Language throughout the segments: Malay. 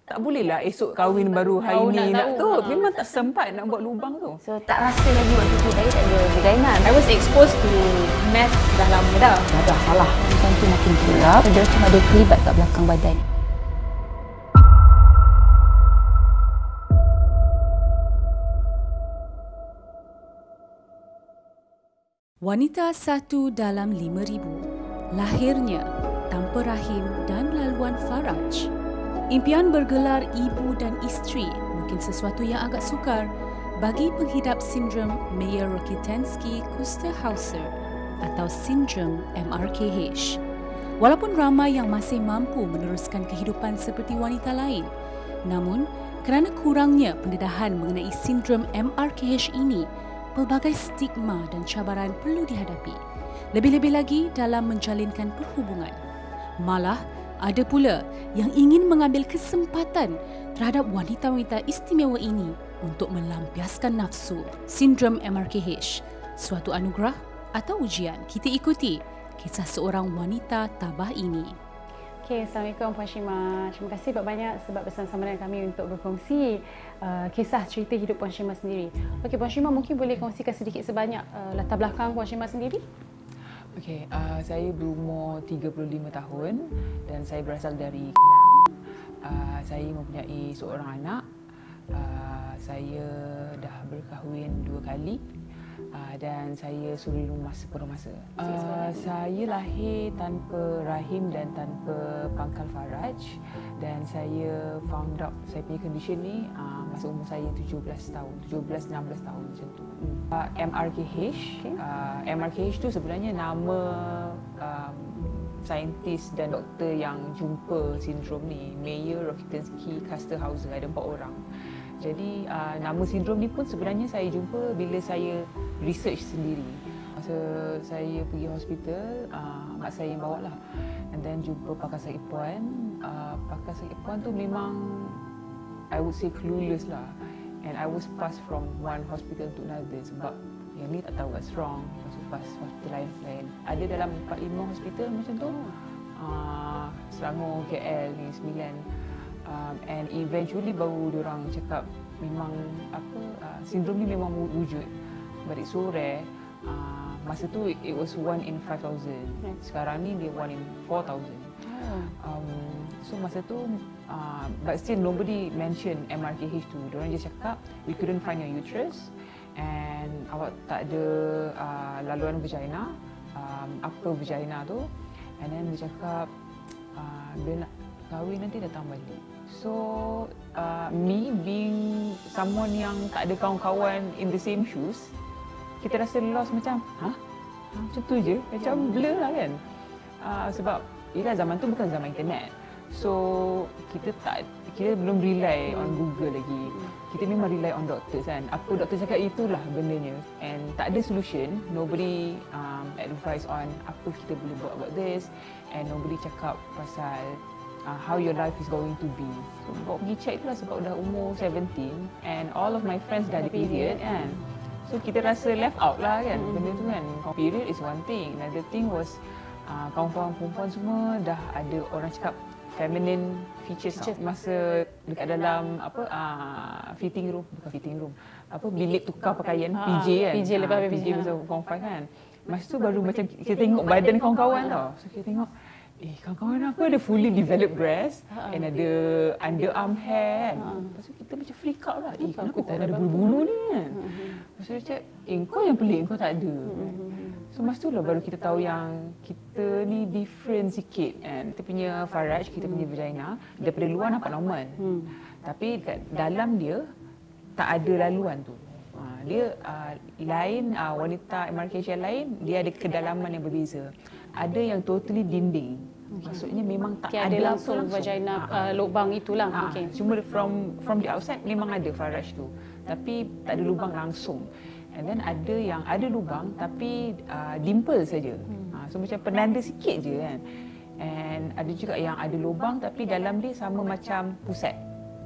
Tak bolehlah esok kahwin baru hari ni nak tu. Memang tak sempat nak buat lubang tu. So tak rasa lagi waktu tu saya tak ada vagina. I was exposed to meth dah lama dah. Dah salah. Macam tu makin gelap. Dia cuma ada kelibat kat belakang badan. Wanita satu dalam 5,000, lahirnya tanpa rahim dan laluan faraj. Impian bergelar ibu dan isteri mungkin sesuatu yang agak sukar bagi penghidap sindrom Mayer-Rokitansky-Kuster-Hauser atau sindrom MRKH. Walaupun ramai yang masih mampu meneruskan kehidupan seperti wanita lain, namun kerana kurangnya pendedahan mengenai sindrom MRKH ini, pelbagai stigma dan cabaran perlu dihadapi. Lebih-lebih lagi dalam menjalinkan perhubungan. Malah, ada pula yang ingin mengambil kesempatan terhadap wanita-wanita istimewa ini untuk melampiaskan nafsu. Sindrom MRKH, suatu anugerah atau ujian? Kita ikuti kisah seorang wanita tabah ini. Okay, Assalamualaikum Puan Shima. Terima kasih banyak sebab bersama-sama dengan kami untuk berkongsi kisah cerita hidup Puan Shima sendiri. Okey, Puan Shima mungkin boleh kongsikan sedikit sebanyak latar belakang Puan Shima sendiri? Okey, saya berumur 35 tahun dan saya berasal dari Kelang. Saya mempunyai seorang anak. Saya dah berkahwin 2 kali. Dan saya suri rumah sepenuh masa. Saya lahir tanpa rahim dan tanpa pangkal faraj, dan saya found out saya punya condition ni masa umur saya 17 tahun, 17-16 tahun macam tu. MRKH, MRKH tu sebenarnya nama saintis dan doktor yang jumpa sindrom ni, Mayer-Rokitansky-Kuster-Hauser, ada 4 orang. Jadi nama sindrom ni pun sebenarnya saya jumpa bila saya research sendiri. Masa saya pergi hospital, mak saya yang bawa lah. And then jumpa pakar sakit puan. Pakar sakit puan tu memang I would say clueless lah. And I was passed from one hospital to another sebab yang ni tak tahu what's wrong. Lepas pass hospital lain-lain. Ada dalam 4-5 hospital macam tu. Selangor, KL ni 9. And eventually baru diorang cakap memang sindrom ni memang wujud, but it's so rare. Masa tu it was 1 in 5,000. Sekarang ni dia 1 in 4,000. So masa tu but still nobody mention MRKH tu. Diorang je cakap we couldn't find your uterus and awak tak ada laluan vagina, upper vagina tu. And then dia cakap bila nak kahwin nanti datang balik. So me being someone yang tak ada kawan-kawan in the same shoes, kita rasa lost macam macam tu je, macam blur lah kan. Sebab yelah zaman tu bukan zaman internet. So kita belum rely on Google lagi. Kita memang rely on doctors kan. Apa doktor cakap itulah bendanya. And tak ada solution. Nobody advise on apa kita boleh buat about this. And nobody cakap pasal how your life is going to be. So bawa pergi check tu lah sebab dah umur 17 and all of my friends dah ada period kan. So kita rasa left out lah kan benda tu kan. Period is one thing. Another thing was kawan-kawan perempuan semua dah ada orang cakap feminine features. Masa dekat dalam fitting room, bukan fitting room, bilik tukar pakaian, PJ kan. PJ lepas PJ masa form 5 kan. Masa tu baru macam kita tengok badan kawan-kawan tau. So kita tengok kawan-kawan aku ada fully developed breast and ada underarm hair kan. Lepas tu kita macam freak out lah. Kenapa tak ada bulu-bulu ni kan. Lepas tu dia cakap, kau yang pelik, kau tak ada. So masa tu lah baru kita tahu yang kita ni different sikit kan. Kita punya faraj, kita punya vagina, daripada luar nampak normal. Tapi kat dalam dia tak ada laluan tu. Dia lain, wanita MRKH yang lain, dia ada kedalaman yang berbeza. Ada yang totally dinding. Maksudnya memang tak ada langsung vagina lubang itulah. Cuma from the outside memang ada faraj tu. Tapi tak ada lubang langsung. And then ada yang ada lubang tapi dimple saja. So macam penanda sikit je kan. And ada juga yang ada lubang tapi dalam dia sama macam pusat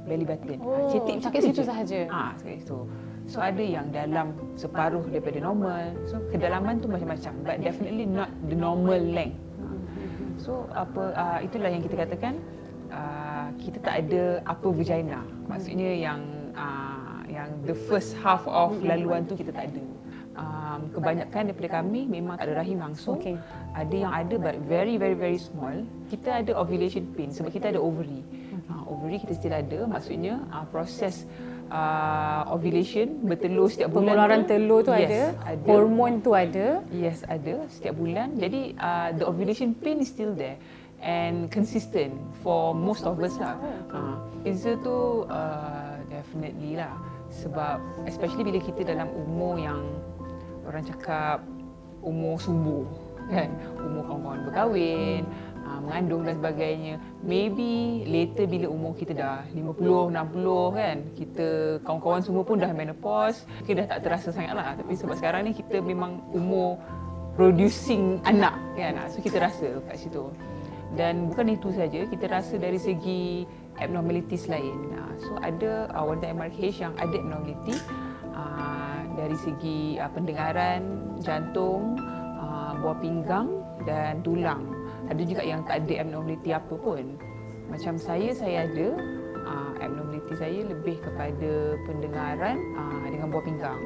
belly button. Cetik sampai situ sahaja. Sampai situ. So ada yang dalam separuh daripada normal. So kedalaman tu macam-macam, but definitely not the normal length. So itulah yang kita katakan kita tak ada upper vagina. Maksudnya yang the first half of laluan tu kita tak ada. Kebanyakan daripada kami memang tak ada rahim langsung. Okay. Ada yang ada but very very very small. Kita ada ovulation pain sebab kita ada ovary. Ovary kita still ada, maksudnya proses ovulation, bertelur setiap bulan. Pengeluaran telur tu yes, ada, hormon tu ada. Yes, ada setiap bulan. Jadi the ovulation pain is still there and consistent for most of us lah. Itu tu definitely lah. Sebab especially bila kita dalam umur yang orang cakap umur subur kan, umur kawan-kawan berkahwin, mengandung dan sebagainya. Maybe later bila umur kita dah 50, 60 kan, kita kawan-kawan semua pun dah menopause, kita dah tak terasa sangat lah. Tapi sebab sekarang ni kita memang umur producing anak kan, so kita rasa kat situ. Dan bukan itu saja, kita rasa dari segi abnormalities lain. So ada wanita MRKH yang ada abnormality dari segi pendengaran, jantung, buah pinggang dan tulang. Ada juga yang tak ada abnormality apa pun. Macam saya ada abnormality saya lebih kepada pendengaran dengan buah pinggang.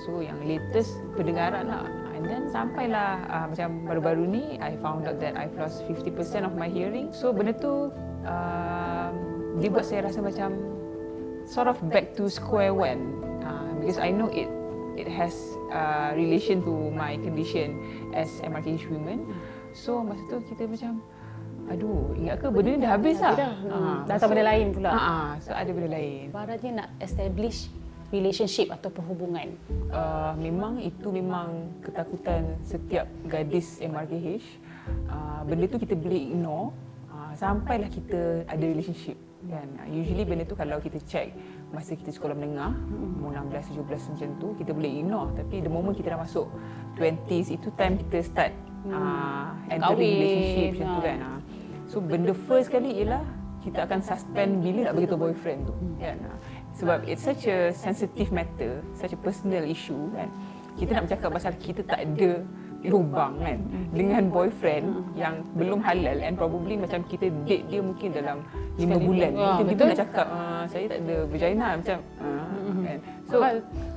So yang latest pendengaran lah. And then sampailah macam baru-baru ni I found out that I've lost 50% of my hearing. So benda tu dia buat saya rasa macam sort of back to square one, because I know it has relation to my condition as MRKH women. So masa tu kita macam aduh, ingat ke benda ni dah habis lah. Dah tak benda lain pula. So ada benda lain. Ibaratnya nak establish relationship atau perhubungan. Memang ketakutan setiap gadis MRKH. Benda tu kita boleh ignore sampailah kita ada relationship kan. Usually benda tu kalau kita check masa kita sekolah menengah, umur 16, 17 macam tu, kita boleh ignore. Tapi the moment kita dah masuk 20s, itu time kita start entering relationship macam tu kan. So benda first kali ialah kita akan suspend bila nak beritahu boyfriend tu kan. Sebab it's such a sensitive matter, such a personal issue kan. Kita nak bercakap pasal kita tak ada lubang kan dengan boyfriend yang belum halal, and probably macam kita date dia mungkin dalam 5 bulan. Kita nak cakap saya tak ada vagina macam kan. So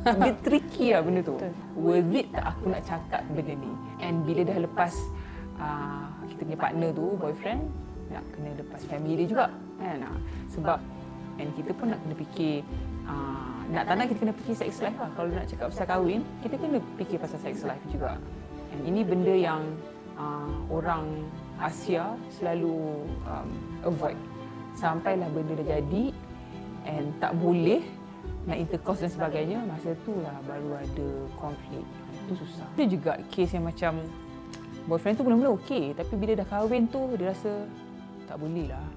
dia tricky lah benda tu. Worth it tak aku nak cakap benda ni? And bila dah lepas kita punya partner tu, boyfriend, nak kena lepas family dia juga kan. Sebab and kita pun nak kena fikir nak tak nak kita kena fikir sex life lah. Kalau nak cakap pasal kahwin, kita kena fikir pasal sex life juga. And ini benda yang orang Asia selalu avoid. Sampailah benda dah jadi and tak boleh nak intercourse dan sebagainya, masa tu lah baru ada konflik. Itu susah. Ada juga kes yang macam boyfriend tu mula-mula okey, tapi bila dah kahwin tu dia rasa tak boleh lah.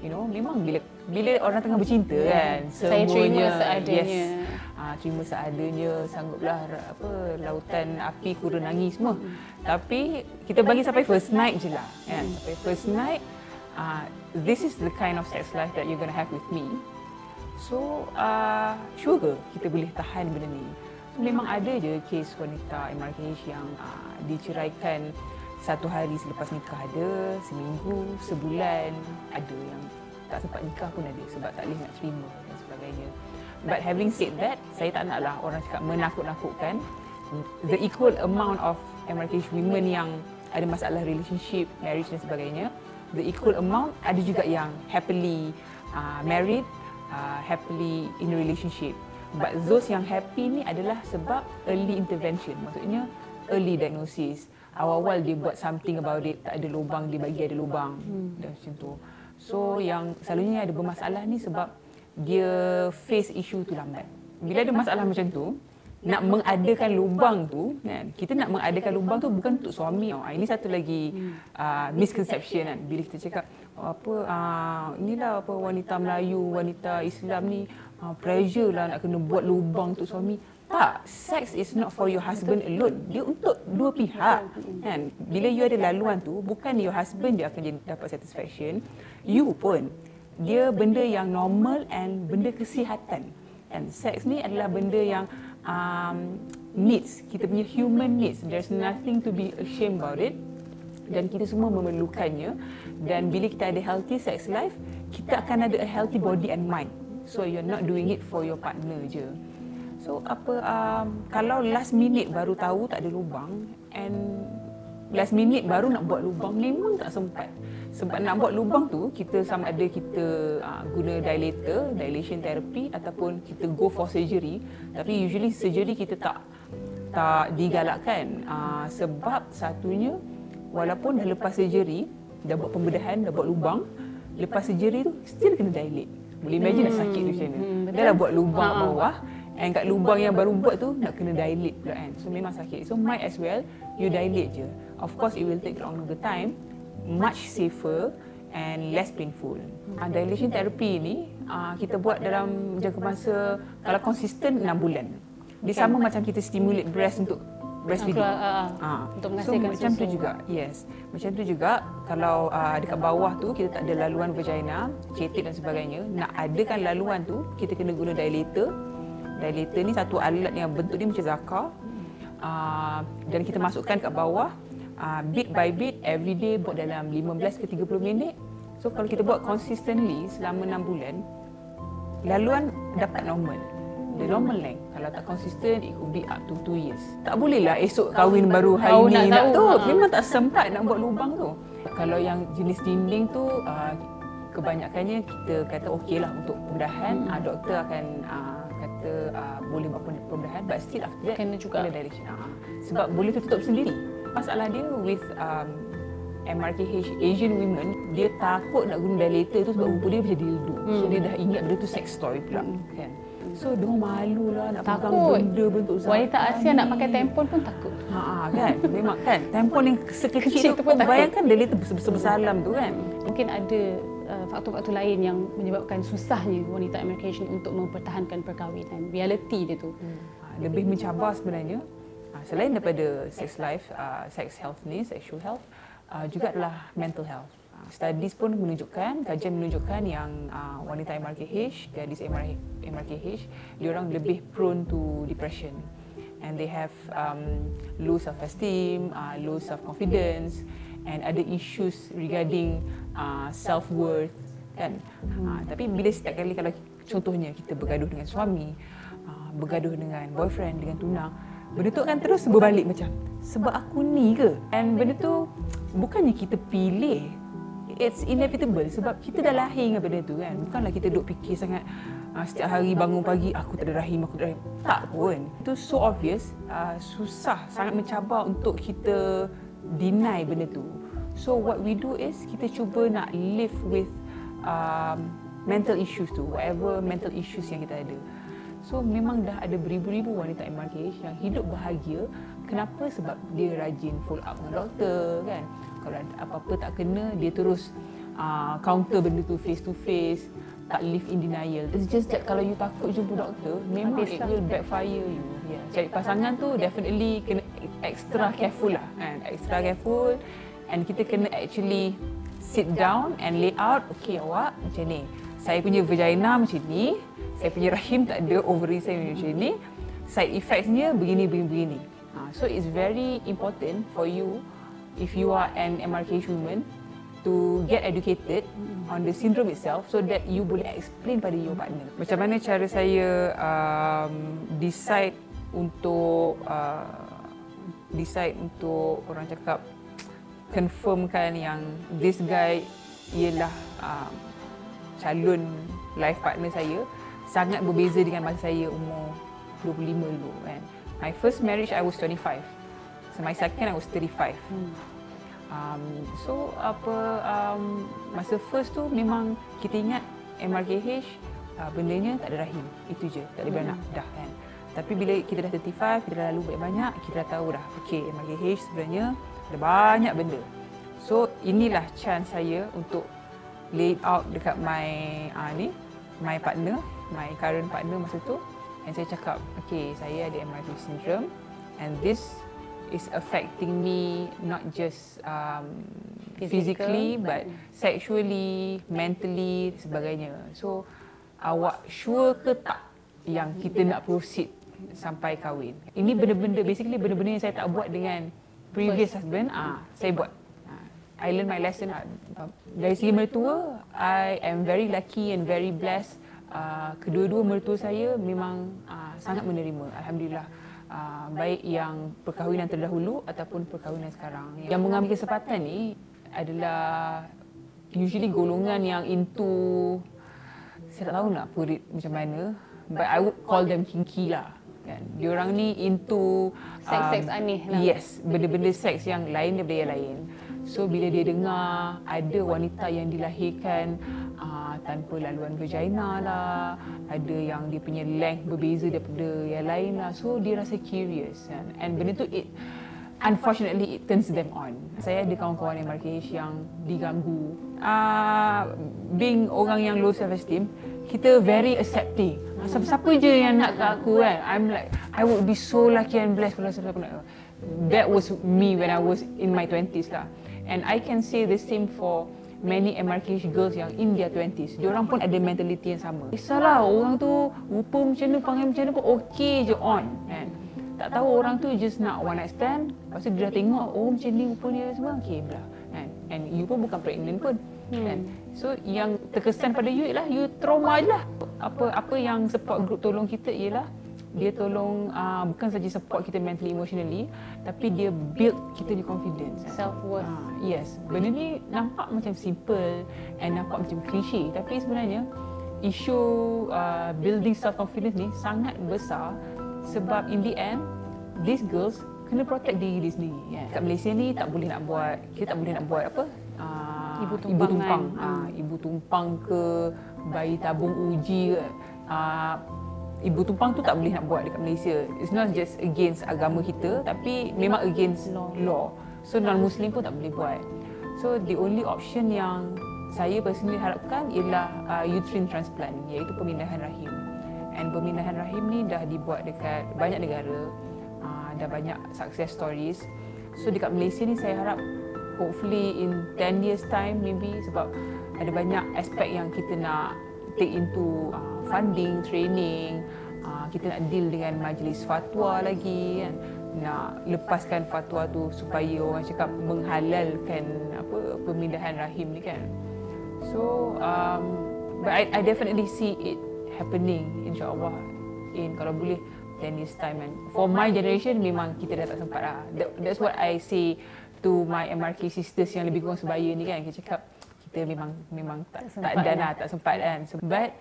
You know, memang bila orang tengah bercinta kan, saya terima seadanya. Yes, terima seadanya, sangguplah lautan api ku renangi semua. Tapi kita bagi sampai first night je lah kan. Sampai first night, this is the kind of sex life that you're gonna have with me. So sure ke kita boleh tahan benda ni? So, memang ada je kes wanita MRKH yang diceraikan 1 hari selepas nikah, ada seminggu, sebulan, ada yang tak sempat nikah pun ada sebab tak boleh nak terima dan sebagainya. But having said that, saya tak naklah orang cakap menakut-nakutkan. The equal amount of MRKH women yang ada masalah relationship, marriage dan sebagainya, the equal amount ada juga yang happily married, happily in a relationship. But those yang happy ni adalah sebab early intervention, maksudnya early diagnosis. Awal-awal dia buat something about it, tak ada lubang, dia bagi ada lubang dan macam tu. So yang selalunya ada bermasalah ni sebab dia face issue tu lambat. Bila ada masalah macam tu, nak mengadakan lubang tu kan, kita nak mengadakan lubang tu bukan untuk suami. Ini satu lagi misconception kan. Bila kita cakap inilah wanita Melayu, wanita Islam ni pressure lah nak kena buat lubang untuk suami. Tak, sex is not for your husband alone. Dia untuk dua pihak kan. Bila you ada laluan tu, bukan your husband dia akan dapat satisfaction, you pun. Dia benda yang normal and benda kesihatan. And sex ni adalah benda yang needs, kita punya human needs. There's nothing to be ashamed about it. dan kita semua memerlukannya. Dan bila kita ada healthy sex life, kita akan ada a healthy body and mind. So you're not doing it for your partner je. So kalau last minute baru tahu tak ada lubang and last minute baru nak buat lubang, memang tak sempat. Sebab nak buat lubang tu, kita sama ada kita guna dilator, dilation therapy, ataupun kita go for surgery. Tapi usually surgery kita tak digalakkan. Sebab satunya, walaupun dah lepas surgery, dah buat pembedahan, dah buat lubang, lepas surgery tu still kena dilate. Boleh imagine nak sakit tu macam mana. Dah buat lubang kat bawah, and kat lubang yang baru buat tu nak kena dilate pula kan. So memang sakit. So might as well you dilate je. Of course it will take longer time, much safer and less painful. Dilation therapy ni kita buat dalam jangka masa, kalau konsisten 6 bulan. Dia sama macam kita stimulate breast untuk breastfeeding. Untuk menghasilkan macam tu juga. Yes. Macam tu juga kalau dekat bawah tu kita tak ada laluan vagina, cetek dan sebagainya, nak adakan laluan tu kita kena guna dilator. Dilator ni satu alat yang bentuk dia macam zakar. Dan kita masukkan kat bawah, bit by bit, every day buat dalam 15 ke 30 minit. So kalau kita buat consistently selama 6 bulan, laluan dapat normal. The normal length. Kalau tak konsisten, it could be up to 2 years. Tak bolehlah esok kahwin baru hari ni nak tu. Memang tak sempat nak buat lubang tu. Kalau yang jenis dinding tu, kebanyakannya kita kata okey lah untuk pembedahan. Doktor akan kata boleh buat pembedahan, but still after that kena juga dilation. Sebab boleh tutup sendiri. Masalah dia with MRKH, Asian women, dia takut nak guna dilator tu sebab rupa dia macam dildo. So dia dah ingat benda tu sex toy pula kan. So dia malu lah nak pegang benda bentuk zakar. Wanita Asia nak pakai tampon pun takut. Kan, memang kan. Tampon yang sekecil tu pun bayangkan dilator besar-besar dalam tu kan. Mungkin ada faktor-faktor lain yang menyebabkan susahnya wanita MRKH untuk mempertahankan perkahwinan. Realiti dia tu. Lebih mencabar sebenarnya. Selain daripada sex life, sex health ni, sexual health, juga adalah mental health. Studies pun menunjukkan, kajian menunjukkan yang wanita MRKH, gadis MRKH, diorang lebih prone to depression. And they have low self-esteem, low self-confidence, and other issues regarding self-worth kan. Tapi bila setiap kali kalau contohnya kita bergaduh dengan suami, bergaduh dengan boyfriend, dengan tunang, benda tu akan terus berbalik macam sebab aku ni ke? And benda tu bukannya kita pilih, it's inevitable sebab kita dah lahir dengan benda tu kan. Bukanlah kita duk fikir sangat setiap hari bangun pagi aku tak ada rahim, aku tak ada rahim. Tak pun. Itu so obvious, susah, sangat mencabar untuk kita deny benda tu. So what we do is kita cuba nak live with mental issues tu, whatever mental issues yang kita ada. So memang dah ada beribu-ribu wanita MRKH yang hidup bahagia. Kenapa? Sebab dia rajin follow up dengan doktor kan. Kalau apa-apa tak kena, dia terus counter benda tu face to face, tak live in denial. It's just that kalau you takut jumpa doktor, memang it will backfire you. Cari pasangan tu definitely kena extra careful lah kan. Extra careful, and kita kena actually sit down and lay out, okay awak macam ni, saya punya vagina macam ni, saya punya rahim tak ada, ovary saya macam ni, side effects-nya begini. So it's very important for you, if you are an MRKH woman, to get educated on the syndrome itself so that you boleh explain pada your partner. Macam mana cara saya decide untuk orang cakap confirmkan yang this guy ialah calon life partner saya, sangat berbeza dengan masa saya umur 25 dulu kan. My first marriage I was 25. So my second I was 35. Masa first tu memang kita ingat MRKH bendanya tak ada rahim. Itu je, tak ada beranak dah kan. Tapi bila kita dah 35, kita dah lalu banyak, kita dah tahu dah, okey MRKH sebenarnya ada banyak benda. So inilah chance saya untuk lay out dekat my partner, my current partner masa tu, and saya cakap, okay, saya ada MRKH syndrome and this is affecting me not just physically but sexually, mentally, sebagainya. So awak sure ke tak yang kita nak proceed sampai kahwin? Ini benda-benda, basically benda-benda yang saya tak buat dengan previous husband, saya buat. I learn my lesson. Dari segi mertua, I am very lucky and very blessed. Kedua-dua mertua saya memang sangat menerima, alhamdulillah. Baik yang perkahwinan terdahulu ataupun perkahwinan sekarang. Yang mengambil kesempatan ni adalah usually golongan yang into, saya tak tahu nak put it macam mana, but I would call them kinky lah. Kan? Diorang ni into seks-seks aneh lah. Yes, benda-benda seks yang lain daripada yang lain. So bila dia dengar ada wanita yang dilahirkan tanpa laluan vagina lah, ada yang dia punya length berbeza daripada yang lain lah, so dia rasa curious kan? And benda tu unfortunately it turns them on. Saya ada kawan-kawan MRKH yang diganggu. Being orang yang low self-esteem, kita very accepting. Siapa je yang nak kat aku kan? I'm like, I would be so lucky and blessed kalau siapa nak. That was me when I was in my 20s lah. And I can say the same for many MRKH girls yang in their 20s. Diorang pun ada mentality yang sama. Kisahlah orang tu rupa macam mana, panggil macam mana pun okey je on kan. Tak tahu orang tu just nak one night stand, lepas tu dia dah tengok macam ni rupa dia semua okey belah kan. And you pun bukan pregnant pun kan. So yang terkesan pada you ialah you trauma je lah. Apa yang support group tolong kita ialah dia tolong bukan saja support kita mentally, emotionally, tapi dia build kita di confidence, self-worth. Yes, benda ni nampak macam simple and nampak macam klise, tapi sebenarnya isu building self-confidence ni sangat besar sebab in the end, these girls kena protect diri dia sendiri. Yeah. Kat Malaysia ni tak boleh nak buat, kita tak boleh nak buat apa? Ibu tumpang. Ibu tumpang ke, bayi tabung uji ke. Ibu tumpang tu tak boleh nak buat dekat Malaysia. It's not just against agama kita, tapi memang against law. So non-Muslim pun tak boleh buat. So the only option yang saya personally harapkan ialah uterine transplant, iaitu pemindahan rahim. And pemindahan rahim ni dah dibuat dekat banyak negara, dah banyak success stories. So dekat Malaysia ni saya harap hopefully in 10 years time maybe, sebab ada banyak aspek yang kita nak take into funding, training, kita nak deal dengan majlis fatwa lagi kan, nak lepaskan fatwa tu supaya orang cakap menghalalkan pemindahan rahim ni kan. So but I definitely see it happening insya-Allah in kalau boleh 10 years time. And for my generation memang kita dah tak sempat lah. That's what I say to my MRK sisters yang lebih kurang sebaya ni kan. Kita cakap kita memang tak dana, tak sempat kan. But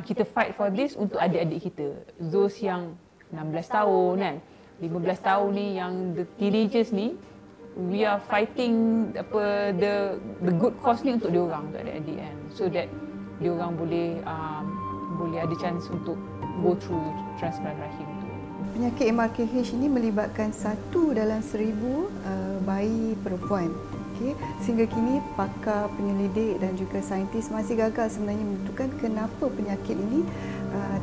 kita fight for this untuk adik-adik kita, those yang 16 tahun kan, 15 tahun ni, yang the teenagers ni, we are fighting the good cause ni untuk diorang, untuk adik-adik kan, so that diorang boleh ada chance untuk go through transplant rahim tu. Penyakit MRKH ini melibatkan 1 dalam 1000 bayi perempuan. Okay. Sehingga kini pakar, penyelidik dan juga saintis masih gagal sebenarnya menentukan kenapa penyakit ini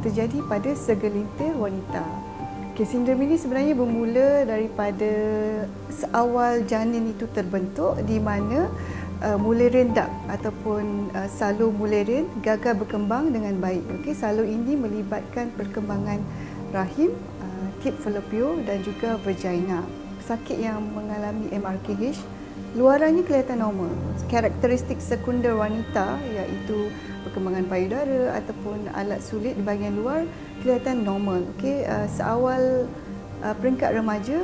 terjadi pada segelintir wanita. Okay, sindrom ini sebenarnya bermula daripada seawal janin itu terbentuk, di mana mullerian duct ataupun salur mullerian gagal berkembang dengan baik. Okay, salur ini melibatkan perkembangan rahim, tip falopio dan juga vagina. Pesakit yang mengalami MRKH luarannya kelihatan normal. Karakteristik sekunder wanita iaitu perkembangan payudara ataupun alat sulit di bahagian luar kelihatan normal. Okey, seawal peringkat remaja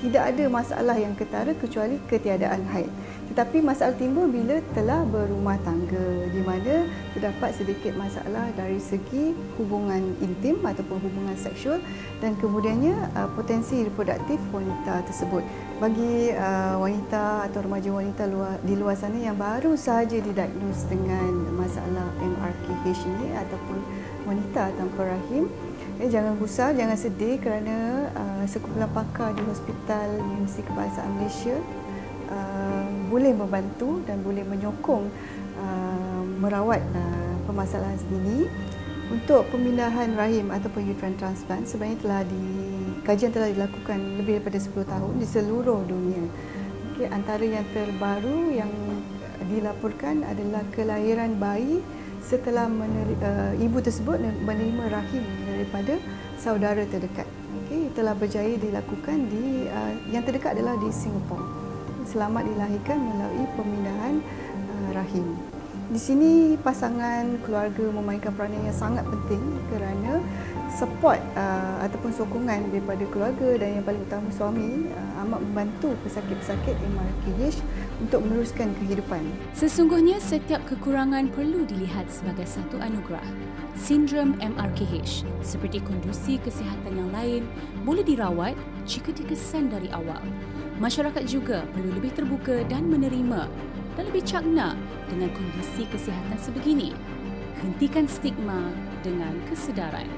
tidak ada masalah yang ketara kecuali ketiadaan haid. Tetapi masalah timbul bila telah berumah tangga, di mana terdapat sedikit masalah dari segi hubungan intim ataupun hubungan seksual dan kemudiannya potensi reproduktif wanita tersebut. Bagi wanita atau remaja wanita di luar sana yang baru sahaja didiagnos dengan masalah MRKH ini ataupun wanita tanpa rahim, jangan gusar, jangan sedih kerana sekumpulan pakar di Hospital Universiti Kebangsaan Malaysia boleh membantu dan boleh menyokong merawat permasalahan ini. Untuk pemindahan rahim ataupun uterine transplant sebenarnya kajian telah dilakukan lebih daripada 10 tahun di seluruh dunia. Okay, antara yang terbaru yang dilaporkan adalah kelahiran bayi setelah ibu tersebut menerima rahim daripada saudara terdekat. Okay, telah berjaya dilakukan yang terdekat adalah di Singapura. selamat dilahirkan melalui pemindahan rahim. Di sini pasangan keluarga memainkan peranan yang sangat penting kerana support ataupun sokongan daripada keluarga dan yang paling utama suami amat membantu pesakit-pesakit MRKH untuk meneruskan kehidupan. Sesungguhnya setiap kekurangan perlu dilihat sebagai satu anugerah. Sindrom MRKH seperti kondisi kesihatan yang lain boleh dirawat jika dikesan dari awal. Masyarakat juga perlu lebih terbuka dan menerima dan lebih cakna dengan kondisi kesihatan sebegini. Hentikan stigma dengan kesedaran.